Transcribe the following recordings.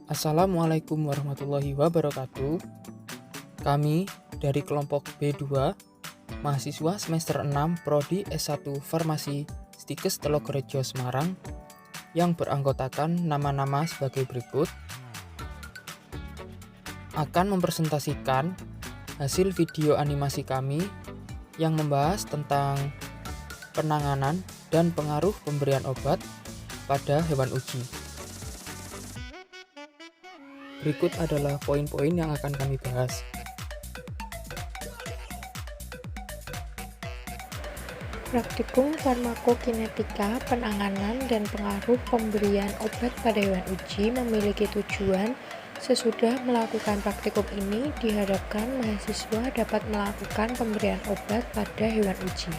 Assalamualaikum warahmatullahi wabarakatuh. Kami dari kelompok B2, mahasiswa semester 6 Prodi S1 Farmasi Stikes Telogorejo Semarang yang beranggotakan nama-nama sebagai berikut, akan mempresentasikan hasil video animasi kami yang membahas tentang penanganan dan pengaruh pemberian obat pada hewan uji. Berikut adalah poin-poin yang akan kami bahas. Praktikum farmakokinetika, penanganan dan pengaruh pemberian obat pada hewan uji memiliki tujuan. Sesudah melakukan praktikum ini, diharapkan mahasiswa dapat melakukan pemberian obat pada hewan uji.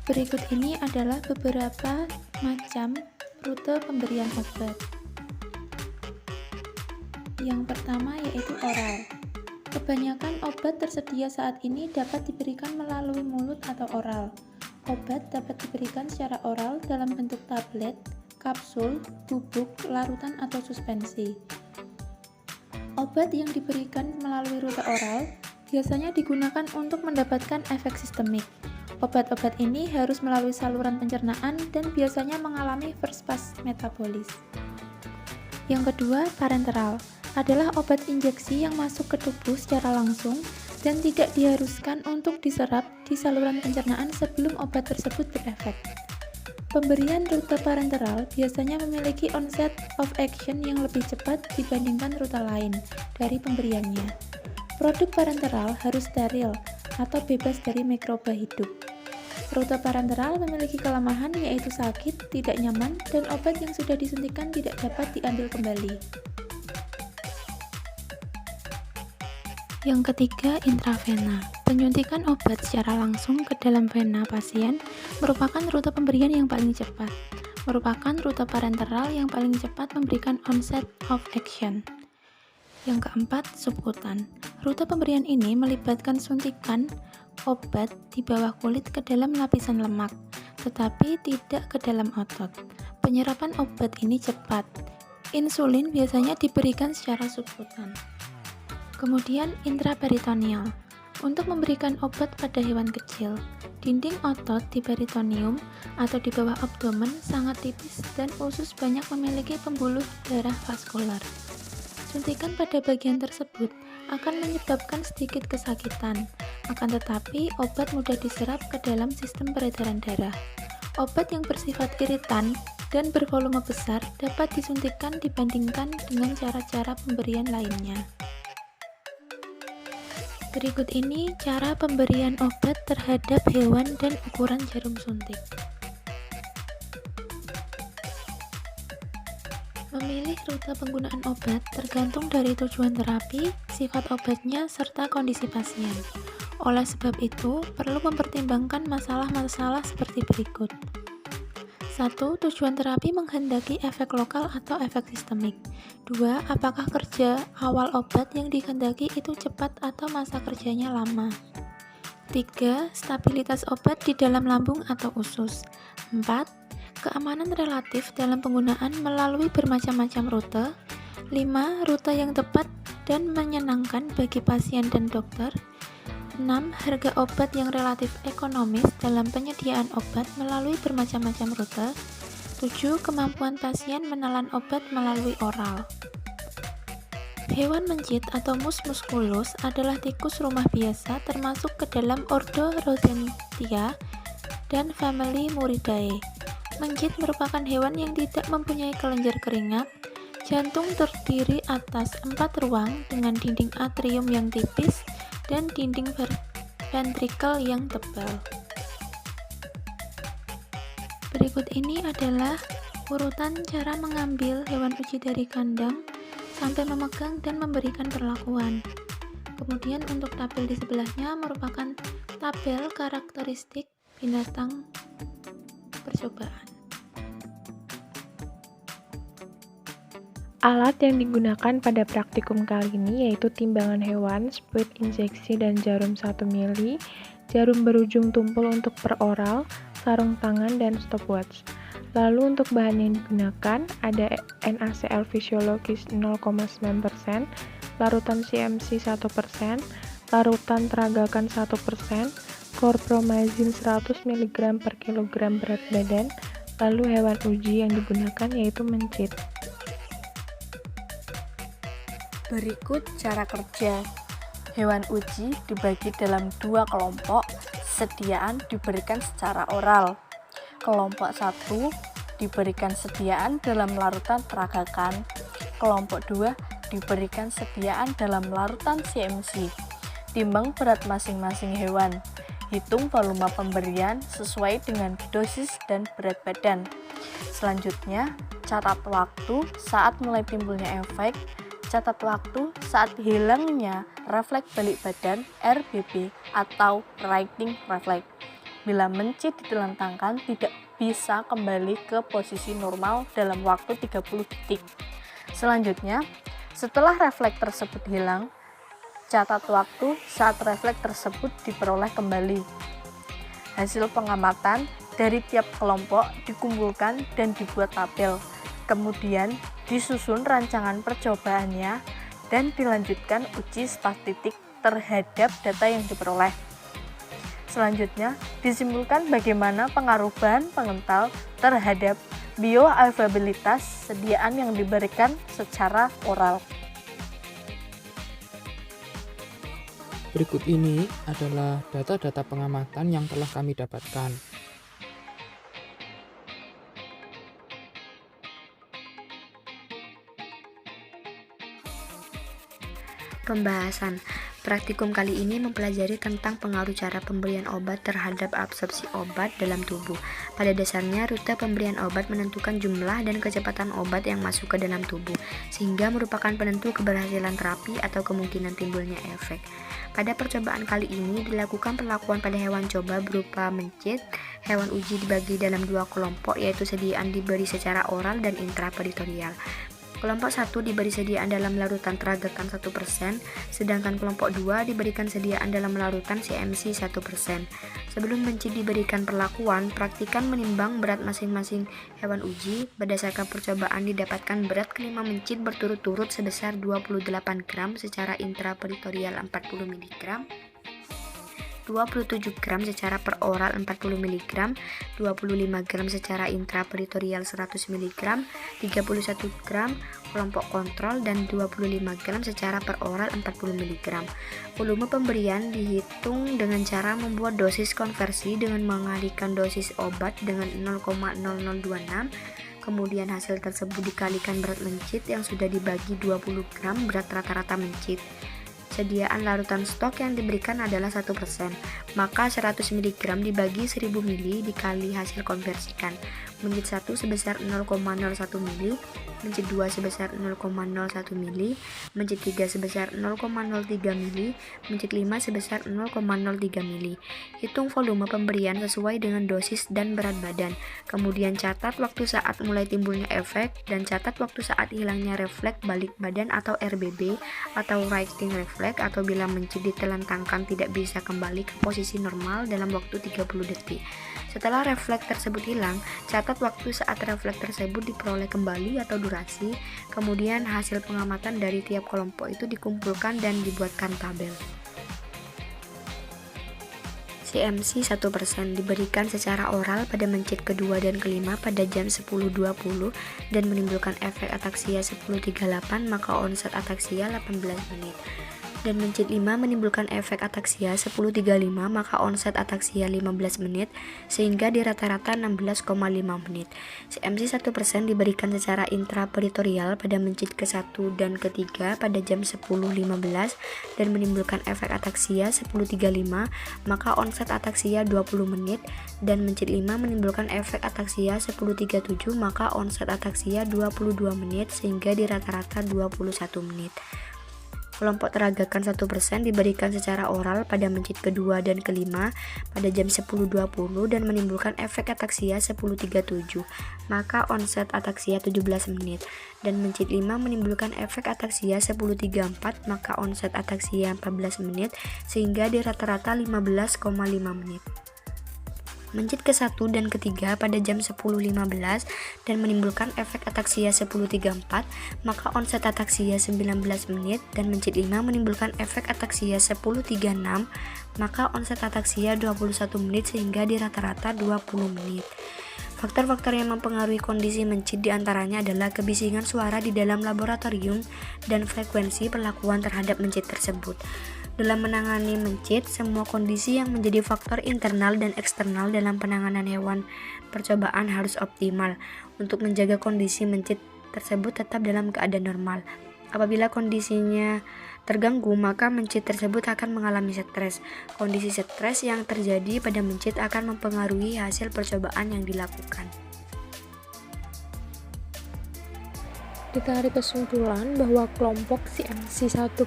Berikut ini adalah beberapa macam rute pemberian obat. Yang pertama yaitu oral. Kebanyakan obat tersedia saat ini dapat diberikan melalui mulut atau oral. Obat dapat diberikan secara oral dalam bentuk tablet, kapsul, bubuk, larutan atau suspensi. Obat yang diberikan melalui rute oral biasanya digunakan untuk mendapatkan efek sistemik. Obat-obat ini harus melalui saluran pencernaan dan biasanya mengalami first pass metabolis. Yang kedua, parenteral adalah obat injeksi yang masuk ke tubuh secara langsung dan tidak diharuskan untuk diserap di saluran pencernaan sebelum obat tersebut berefek. Pemberian rute parenteral biasanya memiliki onset of action yang lebih cepat dibandingkan rute lain dari pemberiannya. Produk parenteral harus steril atau bebas dari mikroba hidup. Rute parenteral memiliki kelemahan yaitu sakit, tidak nyaman, dan obat yang sudah disuntikan tidak dapat diambil kembali. Yang ketiga, intravena. Penyuntikan obat secara langsung ke dalam vena pasien merupakan rute pemberian yang paling cepat. Merupakan rute parenteral yang paling cepat memberikan onset of action. Yang keempat, subkutan. Rute pemberian ini melibatkan suntikan obat di bawah kulit ke dalam lapisan lemak, tetapi tidak ke dalam otot. Penyerapan obat ini cepat. Insulin biasanya diberikan secara subkutan. Kemudian intraperitoneal. Untuk memberikan obat pada hewan kecil, dinding otot di peritoneum atau di bawah abdomen sangat tipis dan usus banyak memiliki pembuluh darah vaskular. Suntikan pada bagian tersebut akan menyebabkan sedikit kesakitan, akan tetapi obat mudah diserap ke dalam sistem peredaran darah. Obat yang bersifat iritan dan bervolume besar dapat disuntikan dibandingkan dengan cara-cara pemberian lainnya. Berikut ini cara pemberian obat terhadap hewan dan ukuran jarum suntik. Memilih rute penggunaan obat tergantung dari tujuan terapi, sifat obatnya, serta kondisi pasien. Oleh sebab itu, perlu mempertimbangkan masalah-masalah seperti berikut. 1. Tujuan terapi menghendaki efek lokal atau efek sistemik. 2. Apakah kerja awal obat yang dikehendaki itu cepat atau masa kerjanya lama? 3. Stabilitas obat di dalam lambung atau usus. 4. Keamanan relatif dalam penggunaan melalui bermacam-macam rute. 5. Rute yang tepat dan menyenangkan bagi pasien dan dokter. 6. Harga obat yang relatif ekonomis dalam penyediaan obat melalui bermacam-macam rute. 7. Kemampuan pasien menelan obat melalui oral. Hewan mencit atau mus musculus adalah tikus rumah biasa termasuk ke dalam ordo Rodentia dan famili Muridae. Mencit merupakan hewan yang tidak mempunyai kelenjar keringat. Jantung terdiri atas 4 ruang dengan dinding atrium yang tipis dan dinding ventrikel yang tebal. Berikut ini adalah urutan cara mengambil hewan uji dari kandang sampai memegang dan memberikan perlakuan. Kemudian untuk tabel di sebelahnya merupakan tabel karakteristik binatang percobaan. Alat yang digunakan pada praktikum kali ini yaitu timbangan hewan, spuit injeksi dan jarum 1 mili, jarum berujung tumpul untuk per oral, sarung tangan, dan stopwatch. Lalu untuk bahan yang digunakan ada NaCl fisiologis 0,9%, larutan CMC 1%, larutan teragakan 1%, chlorpromazine 100 mg per kilogram berat badan, lalu hewan uji yang digunakan yaitu mencit. Berikut cara kerja. Hewan uji dibagi dalam 2 kelompok, sediaan diberikan secara oral. Kelompok 1 diberikan sediaan dalam larutan teragakan. Kelompok 2 diberikan sediaan dalam larutan CMC. Timbang berat masing-masing hewan. Hitung volume pemberian sesuai dengan dosis dan berat badan. Selanjutnya, catat waktu saat mulai timbulnya efek. Catat waktu saat hilangnya refleks balik badan RBB atau righting reflex. Bila mencit ditelentangkan tidak bisa kembali ke posisi normal dalam waktu 30 detik. Selanjutnya, setelah refleks tersebut hilang, catat waktu saat refleks tersebut diperoleh kembali. Hasil pengamatan dari tiap kelompok dikumpulkan dan dibuat tabel. Kemudian disusun rancangan percobaannya dan dilanjutkan uji statistik terhadap data yang diperoleh. Selanjutnya, disimpulkan bagaimana pengaruh bahan pengental terhadap bioavailabilitas sediaan yang diberikan secara oral. Berikut ini adalah data-data pengamatan yang telah kami dapatkan. Pembahasan praktikum kali ini mempelajari tentang pengaruh cara pemberian obat terhadap absorpsi obat dalam tubuh. Pada dasarnya, rute pemberian obat menentukan jumlah dan kecepatan obat yang masuk ke dalam tubuh, sehingga merupakan penentu keberhasilan terapi atau kemungkinan timbulnya efek. Pada percobaan kali ini dilakukan perlakuan pada hewan coba berupa mencit. Hewan uji dibagi dalam 2 kelompok, yaitu sediaan diberi secara oral dan intraperitorial. Kelompok 1 diberi sediaan dalam larutan teragakan 1%, sedangkan kelompok 2 diberikan sediaan dalam larutan CMC 1%. Sebelum mencit diberikan perlakuan, praktikan menimbang berat masing-masing hewan uji. Berdasarkan percobaan didapatkan berat kelima mencit berturut-turut sebesar 28 gram secara intraperitorial 40 mg, 27 gram secara peroral 40 mg, 25 gram secara intraperitorial 100 mg, 31 gram kelompok kontrol, dan 25 gram secara peroral 40 mg. Volume pemberian dihitung dengan cara membuat dosis konversi dengan mengalihkan dosis obat dengan 0,0026. Kemudian hasil tersebut dikalikan berat mencit yang sudah dibagi 20 gram berat rata-rata mencit. Sediaan larutan stok yang diberikan adalah 1%, maka 100 mg dibagi 1000 ml dikali hasil konversikan. Mencit 1 sebesar 0,01 ml, mencit 2 sebesar 0,01 ml, mencit 3 sebesar 0,03 ml, mencit 5 sebesar 0,03 ml. Hitung volume pemberian sesuai dengan dosis dan berat badan. Kemudian catat waktu saat mulai timbulnya efek dan catat waktu saat hilangnya refleks balik badan atau RBB atau righting reflex, atau bila mencit ditelentangkan tidak bisa kembali ke posisi normal dalam waktu 30 detik. Setelah refleks tersebut hilang, catat waktu saat refleks tersebut diperoleh kembali atau durasi. Kemudian hasil pengamatan dari tiap kelompok itu dikumpulkan dan dibuatkan tabel. CMC 1% diberikan secara oral pada mencit kedua dan kelima pada jam 10.20 dan menimbulkan efek ataksia 10.38, maka onset ataksia 18 menit. Dan mencit 5 menimbulkan efek ataksia 10.35, maka onset ataksia 15 menit, sehingga di rata-rata 16,5 menit. CMC 1% diberikan secara intraperitorial pada mencit ke-1 dan ke-3 pada jam 10.15 dan menimbulkan efek ataksia 10.35, maka onset ataksia 20 menit. Dan mencit 5 menimbulkan efek ataksia 10.37, maka onset ataksia 22 menit, sehingga di rata-rata 21 menit. Kelompok teragakan 1% diberikan secara oral pada mencit kedua dan kelima pada jam 10.20 dan menimbulkan efek ataksia 10.37, maka onset ataksia 17 menit. Dan mencit 5 menimbulkan efek ataksia 10.34, maka onset ataksia 14 menit, sehingga di rata-rata 15,5 menit. mencit ke-1 dan ke-3 pada jam 10.15 dan menimbulkan efek ataksia 10.34, maka onset ataksia 19 menit dan mencit 5 menimbulkan efek ataksia 10.36, maka onset ataksia 21 menit sehingga di rata-rata 20 menit. Faktor-faktor yang mempengaruhi kondisi mencit diantaranya adalah kebisingan suara di dalam laboratorium dan frekuensi perlakuan terhadap mencit tersebut. Dalam menangani mencit, semua kondisi yang menjadi faktor internal dan eksternal dalam penanganan hewan percobaan harus optimal untuk menjaga kondisi mencit tersebut tetap dalam keadaan normal. Apabila kondisinya terganggu, maka mencit tersebut akan mengalami stres. Kondisi stres yang terjadi pada mencit akan mempengaruhi hasil percobaan yang dilakukan. Ditarik kesimpulan bahwa kelompok CMC 1%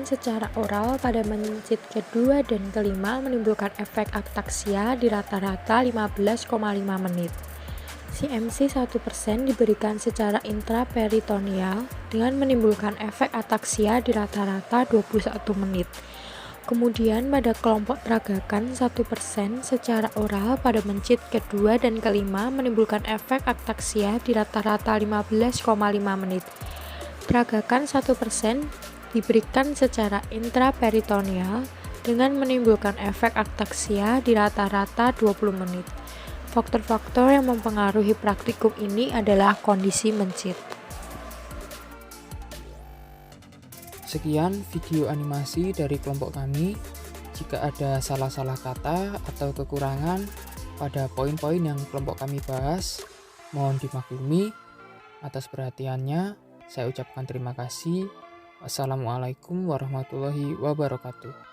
secara oral pada mencit kedua dan kelima menimbulkan efek ataksia di rata-rata 15,5 menit. CMC 1% diberikan secara intraperitoneal dengan menimbulkan efek ataksia di rata-rata 21 menit. Kemudian pada kelompok peragakan 1% secara oral pada mencit kedua dan kelima menimbulkan efek ataksia di rata-rata 15,5 menit. Peragakan 1% diberikan secara intraperitoneal dengan menimbulkan efek ataksia di rata-rata 20 menit. Faktor-faktor yang mempengaruhi praktikum ini adalah kondisi mencit. Sekian video animasi dari kelompok kami. Jika ada salah-salah kata atau kekurangan pada poin-poin yang kelompok kami bahas, mohon dimaklumi. Atas perhatiannya, saya ucapkan terima kasih. Wassalamualaikum warahmatullahi wabarakatuh.